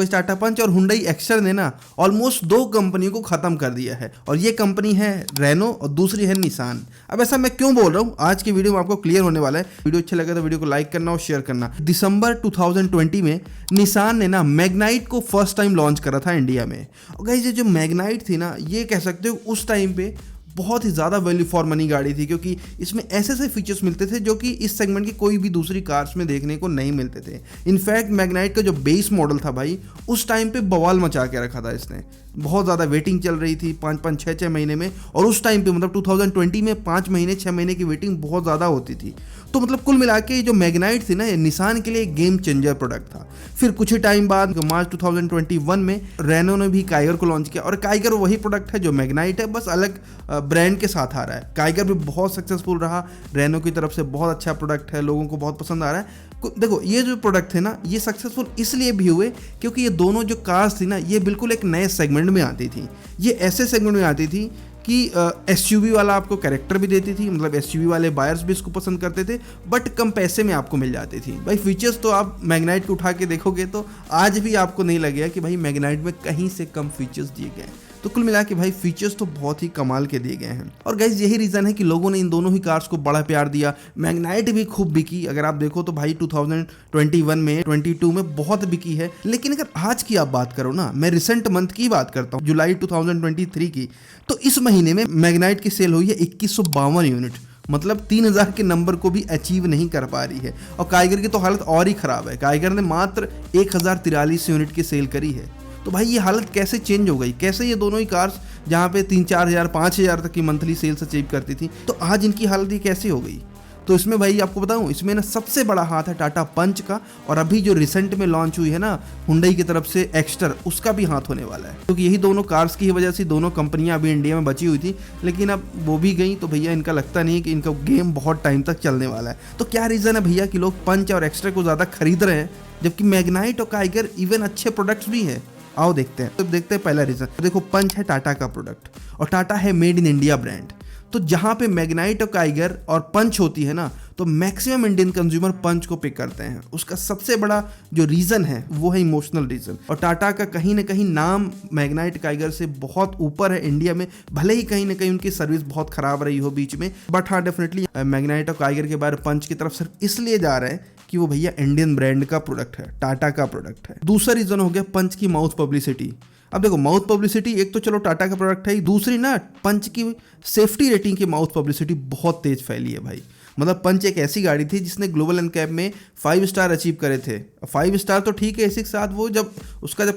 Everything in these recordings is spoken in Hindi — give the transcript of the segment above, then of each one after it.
टाटा पंच और हुंडई एक्स्टर ने ना ऑलमोस्ट दो कंपनियों को खत्म कर दिया है, और ये कंपनी है रेनो और दूसरी है निसान। अब ऐसा मैं क्यों बोल रहा हूँ, आज की वीडियो में आपको क्लियर होने वाला है। वीडियो अच्छा लगे तो वीडियो को लाइक करना और शेयर करना। दिसंबर 2020 में निसान ने ना मैग्नाइट को फर्स्ट टाइम लॉन्च करा था इंडिया में। और गाइस ये जो मैग्नाइट थी ना, ये कह सकते हो उस टाइम पे बहुत ही ज़्यादा वैल्यू फॉर मनी गाड़ी थी, क्योंकि इसमें ऐसे ऐसे फीचर्स मिलते थे जो कि इस सेगमेंट की कोई भी दूसरी कार्स में देखने को नहीं मिलते थे। इनफैक्ट मैग्नाइट का जो बेस मॉडल था भाई, उस टाइम पे बवाल मचा के रखा था इसने। बहुत ज़्यादा वेटिंग चल रही थी 5-5, 6-6 महीने में, और उस टाइम पे मतलब 2020 में 5 महीने 6 महीने की वेटिंग बहुत ज़्यादा होती थी। तो मतलब कुल मिला के जो मैग्नाइट थी ना, ये निसान के लिए एक गेम चेंजर प्रोडक्ट था। फिर कुछ ही टाइम बाद मार्च 2021 में रेनो ने भी काइगर को लॉन्च किया, और काइगर वही प्रोडक्ट है जो मैग्नाइट है, बस अलग ब्रांड के साथ आ रहा है। काइगर भी बहुत सक्सेसफुल रहा, रेनो की तरफ से बहुत अच्छा प्रोडक्ट है, लोगों को बहुत पसंद आ रहा है। देखो ये जो प्रोडक्ट थे ना, ये सक्सेसफुल इसलिए भी हुए क्योंकि ये दोनों जो कार्स थी ना, ये बिल्कुल एक नए सेगमेंट में आती थी। ये ऐसे सेगमेंट में आती थी कि एसयूवी वाला आपको कैरेक्टर भी देती थी, मतलब एसयूवी वाले बायर्स भी इसको पसंद करते थे, बट कम पैसे में आपको मिल जाती थी। भाई फीचर्स तो आप मैग्नाइट को उठा के देखोगे तो आज भी आपको नहीं लगेगा कि भाई मैग्नाइट में कहीं से कम फीचर्स दिए गए। तो कुल मिला के भाई फीचर्स तो बहुत ही कमाल के दिए गए हैं। और गाइज यही रीज़न है कि लोगों ने इन दोनों ही कार्स को बड़ा प्यार दिया। मैग्नाइट भी खूब बिकी, अगर आप देखो तो भाई 2021 में 22 में बहुत बिकी है। लेकिन अगर आज की आप बात करो ना, मैं रिसेंट मंथ की बात करता हूँ, जुलाई 2023 की, तो इस महीने में मैग्नाइट की सेल हुई है 2152 यूनिट, मतलब 3000 के नंबर को भी अचीव नहीं कर पा रही है। और काइगर की तो हालत और ही खराब है, काइगर ने मात्र 1043 यूनिट की सेल करी है। तो भाई ये हालत कैसे चेंज हो गई, कैसे ये दोनों ही कार्स जहाँ पे 3-4 हज़ार 5 हज़ार तक की मंथली सेल्स अचीव करती थी, तो आज इनकी हालत ये कैसे हो गई। तो इसमें भाई आपको बताऊं, इसमें ना सबसे बड़ा हाथ है टाटा पंच का, और अभी जो रिसेंट में लॉन्च हुई है ना हुंडई की तरफ से एक्स्टर, उसका भी हाथ होने वाला है। क्योंकि यही दोनों कार्स की वजह से दोनों कंपनियां अभी इंडिया में बची हुई थी, लेकिन अब वो भी गई, तो भैया इनका लगता नहीं है कि इनका गेम बहुत टाइम तक चलने वाला है। तो क्या रीज़न है भैया कि लोग पंच और एक्स्टर को ज़्यादा खरीद रहे हैं, जबकि मैग्नाइट और काइगर इवन अच्छे प्रोडक्ट्स भी हैं। आओ देखते हैं। तो देखते हैं पहला रीज़न। देखो पंच है टाटा का प्रोडक्ट, और टाटा है मेड इन इंडिया ब्रांड। तो जहाँ पे मैग्नाइट और काइगर और पंच होती है ना, तो मैक्सिमम इंडियन कंज्यूमर पंच को पिक करते हैं। उसका सबसे बड़ा जो रीज़न है वो है इमोशनल रीज़न। और टाटा का कहीं ना कहीं नाम मैग्नाइट काइगर से बहुत ऊपर है इंडिया में, भले ही कहीं ना कहीं उनकी सर्विस बहुत ख़राब रही हो बीच में, बट हाँ डेफिनेटली मैग्नाइट और काइगर के बारे पंच की तरफ सिर्फ इसलिए जा रहे हैं कि वो भैया इंडियन ब्रांड का प्रोडक्ट है, टाटा का प्रोडक्ट है। दूसरा रीज़न हो गया पंच की माउथ पब्लिसिटी। अब देखो माउथ पब्लिसिटी एक तो चलो टाटा का प्रोडक्ट है ही, दूसरी ना पंच की सेफ्टी रेटिंग की माउथ पब्लिसिटी बहुत तेज फैली है भाई। मतलब पंच एक ऐसी गाड़ी थी जिसने ग्लोबल एनकैप में 5 स्टार अचीव करे थे। 5 स्टार तो ठीक है, इसी के साथ वो जब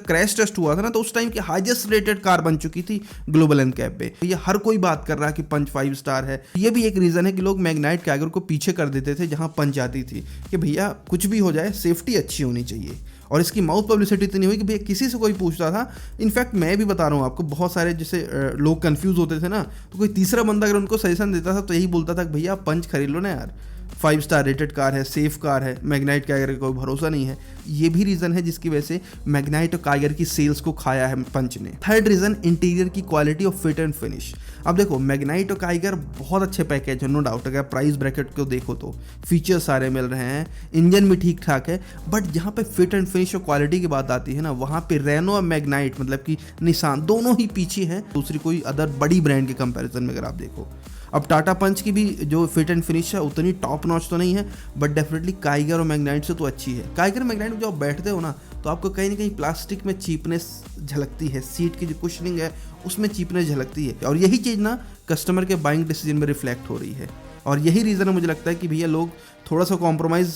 क्रैश टेस्ट हुआ था ना, तो उस टाइम की हाईएस्ट रेटेड कार बन चुकी थी ग्लोबल एनकैप पे। ये हर कोई बात कर रहा है कि पंच 5 स्टार है। ये भी एक रीज़न है कि लोग मैग्नाइट काइगर को पीछे कर देते थे जहाँ पंच आती थी, कि भैया कुछ भी हो जाए सेफ्टी अच्छी होनी चाहिए। और इसकी माउथ पब्लिसिटी इतनी हुई कि भैया किसी से कोई पूछता था, इनफैक्ट मैं भी बता रहा हूँ आपको, बहुत सारे जैसे लोग कंफ्यूज होते थे ना, तो कोई तीसरा बंदा अगर उनको सजेशन देता था तो यही बोलता था कि भैया पंच खरीद लो ना यार, 5 स्टार रेटेड कार है, सेफ कार है, मैग्नाइट काइगर का कोई भरोसा नहीं है। ये भी रीज़न है जिसकी वजह से मैग्नाइट और काइगर की सेल्स को खाया है पंच ने। थर्ड रीज़न इंटीरियर की क्वालिटी और फिट एंड फिनिश। अब देखो मैग्नाइट और काइगर बहुत अच्छे पैकेज है, नो डाउट। अगर प्राइस ब्रैकेट को देखो तो फीचर्स सारे मिल रहे हैं, इंजन भी ठीक ठाक है, बट जहाँ पे फिट एंड फिनिश और क्वालिटी की बात आती है ना, वहाँ पे रेनो और मैग्नाइट मतलब कि निसान दोनों ही पीछे हैं दूसरी कोई अदर बड़ी ब्रांड के कंपैरिजन में अगर आप देखो। अब टाटा पंच की भी जो फिट एंड फिनिश है उतनी टॉप नॉच तो नहीं है, बट डेफिनेटली काइगर और मैग्नाइट से तो अच्छी है। काइगर मैग्नाइट में जब आप बैठते हो ना, तो आपको कहीं ना कहीं प्लास्टिक में चीपनेस झलकती है, सीट की जो कुशनिंग है उसमें चीपनेस झलकती है, और यही चीज़ ना कस्टमर के बाइंग डिसीजन में रिफ्लेक्ट हो रही है। और यही रीज़न है मुझे लगता है कि भैया लोग थोड़ा सा कॉम्प्रोमाइज़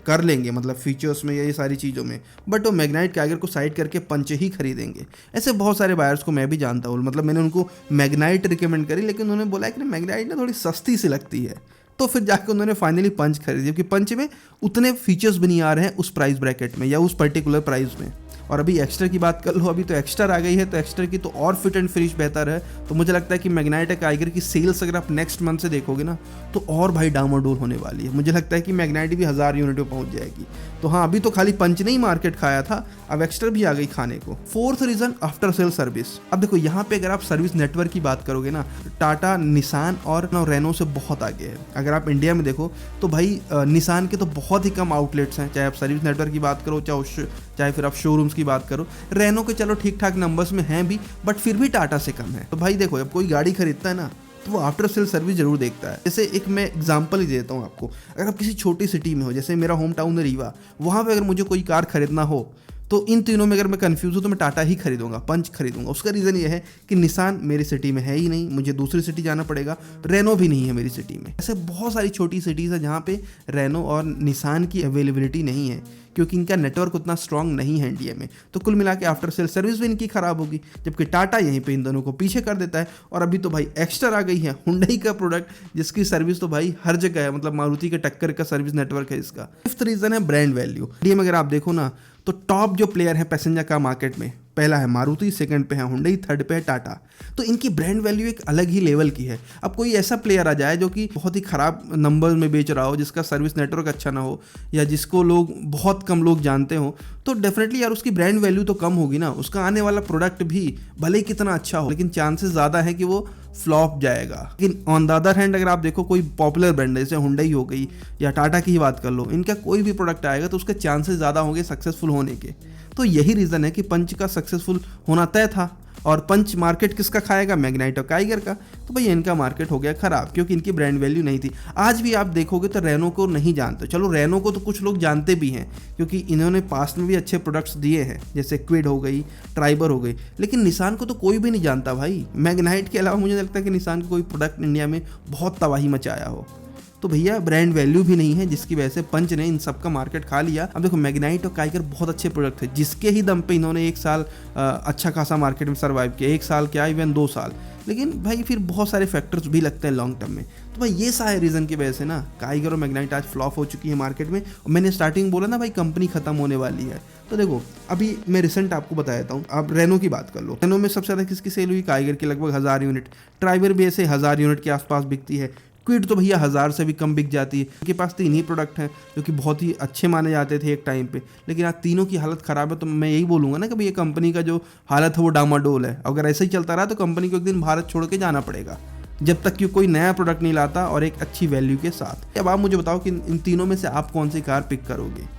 कर लेंगे, मतलब फीचर्स में या ये सारी चीज़ों में, बट वो मैग्नाइट काइगर को साइड करके पंच ही खरीदेंगे। ऐसे बहुत सारे बायर्स को मैं भी जानता हूँ, मतलब मैंने उनको मैग्नाइट रिकमेंड करी, लेकिन उन्होंने बोला कि मैग्नाइट ना थोड़ी सस्ती सी लगती है, तो फिर जाकर उन्होंने फाइनली पंच खरीदी, क्योंकि पंच में उतने फीचर्स भी नहीं आ रहे हैं उस प्राइस ब्रैकेट में या उस पर्टिकुलर प्राइस में। और अभी एक्स्टर की बात कर लो, अभी तो एक्स्टर आ गई है, तो एक्स्टर की तो और फिट एंड फिनिश बेहतर है। तो मुझे लगता है कि मैग्नाइट काइगर की सेल्स अगर आप नेक्स्ट मंथ से देखोगे ना, तो और भाई डामाडोल होने वाली है। मुझे लगता है कि मैग्नाइट भी 1000 यूनिट पे पहुंच जाएगी। तो हाँ, अभी तो खाली पंच नहीं मार्केट खाया था, अब एक्स्टर भी आ गई खाने को। Fourth reason after sale service. अब देखो यहाँ पे अगर आप सर्विस नेटवर्क की बात करोगे ना, टाटा निसान और रेनो से बहुत आगे है। अगर आप इंडिया में देखो तो भाई निसान के तो बहुत ही कम आउटलेट्स हैं, चाहे आप सर्विस नेटवर्क की बात करो, चाहे फिर आप शोरूम्स की की बात करो, रेनो के चलो ठीक ठाक नंबर्स में हैं भी, बट फिर भी टाटा से कम है। तो भाई देखो, जब कोई गाड़ी खरीदता है ना तो वो आफ्टर सेल सर्विस जरूर देखता है। जैसे एक मैं एग्जांपल ही देता हूँ आपको, अगर आप किसी छोटी सिटी में हो, जैसे मेरा होम टाउन है रीवा, वहाँ पे अगर मुझे कोई कार खरीदना हो तो इन तीनों में अगर मैं कंफ्यूज हूँ तो मैं टाटा ही खरीदूंगा, पंच खरीदूंगा। उसका रीज़न ये है कि निसान मेरी सिटी में है ही नहीं, मुझे दूसरी सिटी जाना पड़ेगा, रेनो भी नहीं है मेरी सिटी में। ऐसे बहुत सारी छोटी सिटीज़ है जहाँ पे रेनो और निसान की अवेलेबिलिटी नहीं है, क्योंकि इनका नेटवर्क उतना स्ट्रांग नहीं है इंडिया में। तो कुल मिला के आफ्टर सेल सर्विस भी इनकी खराब होगी, जबकि टाटा यहीं पे इन दोनों को पीछे कर देता है। और अभी तो भाई एक्स्टर आ गई है, हुंडई का प्रोडक्ट, जिसकी सर्विस तो भाई हर जगह है, मतलब मारुति के टक्कर का सर्विस नेटवर्क है इसका। फिफ्थ रीजन है ब्रांड वैल्यू। इंडिया में अगर आप देखो ना तो टॉप जो प्लेयर है पैसेंजर कार मार्केट में, पहला है मारुति, सेकंड पे है हुंडई, थर्ड पे है टाटा। तो इनकी ब्रांड वैल्यू एक अलग ही लेवल की है। अब कोई ऐसा प्लेयर आ जाए जो कि बहुत ही खराब नंबर में बेच रहा हो, जिसका सर्विस नेटवर्क अच्छा ना हो, या जिसको लोग बहुत कम लोग जानते हो, तो डेफिनेटली यार उसकी ब्रांड वैल्यू तो कम होगी ना। उसका आने वाला प्रोडक्ट भी भले ही कितना अच्छा हो, लेकिन चांसेस ज़्यादा है कि वो फ्लॉप जाएगा। लेकिन ऑन द अदर हैंड अगर आप देखो कोई पॉपुलर ब्रांड है, जैसे हुंडई हो गई या टाटा की ही बात कर लो, इनका कोई भी प्रोडक्ट आएगा तो उसके चांसेस ज़्यादा होंगे सक्सेसफुल होने के। तो यही रीज़न है कि पंच का सक्सेसफुल होना तय था। और पंच मार्केट किसका खाएगा? मैग्नाइट और काइगर का। तो भाई इनका मार्केट हो गया खराब, क्योंकि इनकी ब्रांड वैल्यू नहीं थी। आज भी आप देखोगे तो रेनो को नहीं जानते। चलो रेनो को तो कुछ लोग जानते भी हैं, क्योंकि इन्होंने पास्ट में भी अच्छे प्रोडक्ट्स दिए हैं, जैसे क्विड हो गई, ट्राइबर हो गई। लेकिन निसान को तो कोई भी नहीं जानता भाई। मैग्नाइट के अलावा मुझे लगता है कि निसान का कोई प्रोडक्ट इंडिया में बहुत तबाही मचाया हो। तो भैया ब्रांड वैल्यू भी नहीं है, जिसकी वजह से पंच ने इन सब का मार्केट खा लिया। अब देखो मैग्नाइट और काइगर बहुत अच्छे प्रोडक्ट थे, जिसके ही दम पे इन्होंने एक साल अच्छा खासा मार्केट में सर्वाइव किया, एक साल क्या इवन 2 साल। लेकिन भाई फिर बहुत सारे फैक्टर्स भी लगते हैं लॉन्ग टर्म में। तो भाई ये सारे रीज़न की वजह से ना काइगर और मैग्नाइट आज फ्लॉप हो चुकी है मार्केट में। और मैंने स्टार्टिंग बोला ना भाई कंपनी खत्म होने वाली है। तो देखो अभी मैं रिसेंट आपको बता देता हूँ। आप रेनो की बात कर लो, रेनो में सबसे ज़्यादा किसकी सेल हुई? काइगर की लगभग 1000 यूनिट, ट्राइबर भी ऐसे 1000 यूनिट के आसपास बिकती है, क्विड तो भैया 1000 से भी कम बिक जाती है। उनके पास 3 ही प्रोडक्ट हैं जो कि बहुत ही अच्छे माने जाते थे एक टाइम पे, लेकिन आज तीनों की हालत ख़राब है। तो मैं यही बोलूँगा ना कि भाई ये कंपनी का जो हालत है वो डामाडोल है। अगर ऐसे ही चलता रहा तो कंपनी को एक दिन भारत छोड़ के जाना पड़ेगा, जब तक कि कोई नया प्रोडक्ट नहीं लाता और एक अच्छी वैल्यू के साथ। अब आप मुझे बताओ कि इन तीनों में से आप कौन सी कार पिक करोगे?